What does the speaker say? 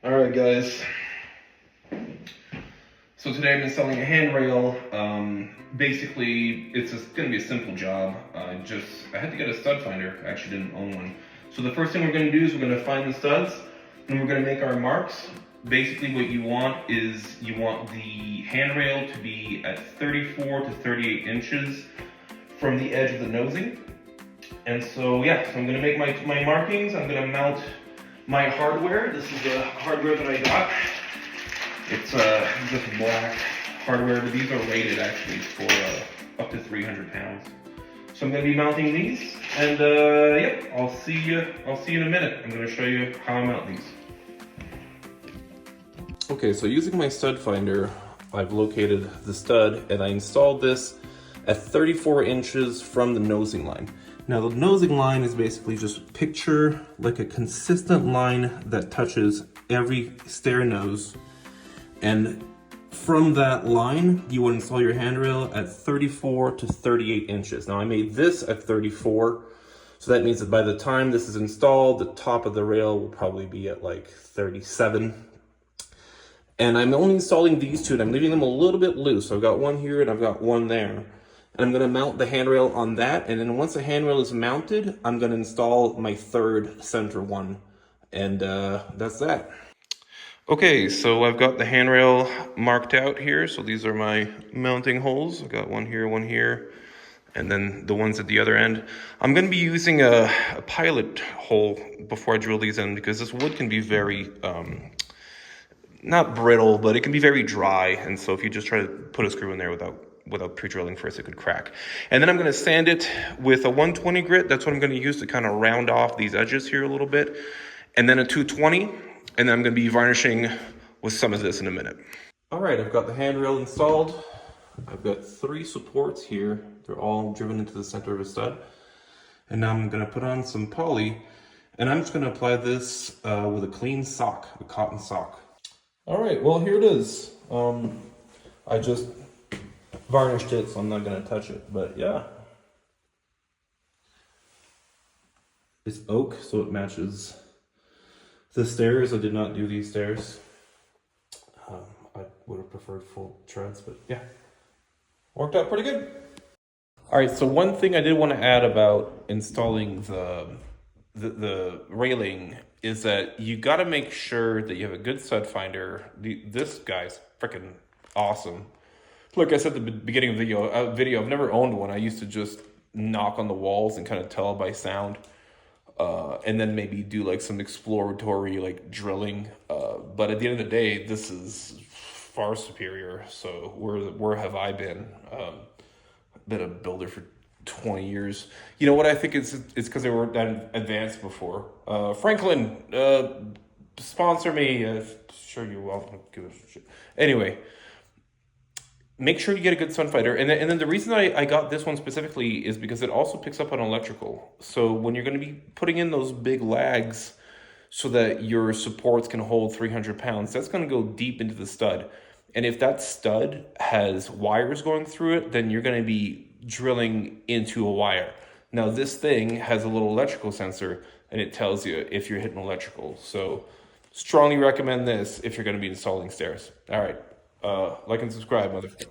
Alright guys, so today I'm installing a handrail. Basically, it's going to be a simple job. I had to get a stud finder. I actually didn't own one. So the first thing we're going to do is we're going to find the studs and we're going to make our marks. Basically what you want is you want the handrail to be at 34 to 38 inches from the edge of the nosing. And so yeah, so I'm going to make my markings. I'm going to mount my hardware. This is the hardware that I got. It's just black hardware, but these are rated actually for up to 300 pounds. So I'm going to be mounting these, and yep, I'll see you in a minute. I'm going to show you how I mount these. Okay, so using my stud finder, I've located the stud, and I installed this at 34 inches from the nosing line. Now the nosing line is basically just picture like a consistent line that touches every stair nose. And from that line, you would install your handrail at 34 to 38 inches. Now I made this at 34, so that means that by the time this is installed, the top of the rail will probably be at like 37. And I'm only installing these two, and I'm leaving them a little bit loose. So I've got one here and I've got one there. And I'm gonna mount the handrail on that, and then once the handrail is mounted, I'm gonna install my third center one. And that's that. Okay, so I've got the handrail marked out here. So these are my mounting holes. I've got one here, and then the ones at the other end. I'm going to be using a pilot hole before I drill these in, because this wood can be very, not brittle, but it can be very dry. And so if you just try to put a screw in there without pre-drilling first, it could crack. And then I'm going to sand it with a 120 grit. That's what I'm going to use to kind of round off these edges here a little bit. And then a 220. And then I'm going to be varnishing with some of this in a minute. All right, I've got the handrail installed. I've got 3 supports here. They're all driven into the center of a stud. And now I'm going to put on some poly, and I'm just going to apply this with a clean sock, a cotton sock. All right, well, here it is. I just varnished it, so I'm not going to touch it, but yeah. It's oak, so it matches the stairs. I did not do these stairs. I would have preferred full treads, but yeah, worked out pretty good. All right, so one thing I did want to add about installing the railing is that you got to make sure that you have a good stud finder. This guy's freaking awesome. Like I said at the beginning of the video, I've never owned one. I used to just knock on the walls and kind of tell by sound. And then maybe do like some exploratory like drilling. But at the end of the day, this is far superior. So where have I been? Been a builder for 20 years. You know what I think it's because they weren't that advanced before. Franklin, sponsor me. Sure you will. Give us a shit. Anyway. Make sure you get a good sun finder. And then the reason I got this one specifically is because it also picks up on electrical. So when you're going to be putting in those big lags so that your supports can hold 300 pounds, that's going to go deep into the stud. And if that stud has wires going through it, then you're going to be drilling into a wire. Now this thing has a little electrical sensor, and it tells you if you're hitting electrical. So strongly recommend this if you're going to be installing stairs. All right. Like and subscribe, motherfucker.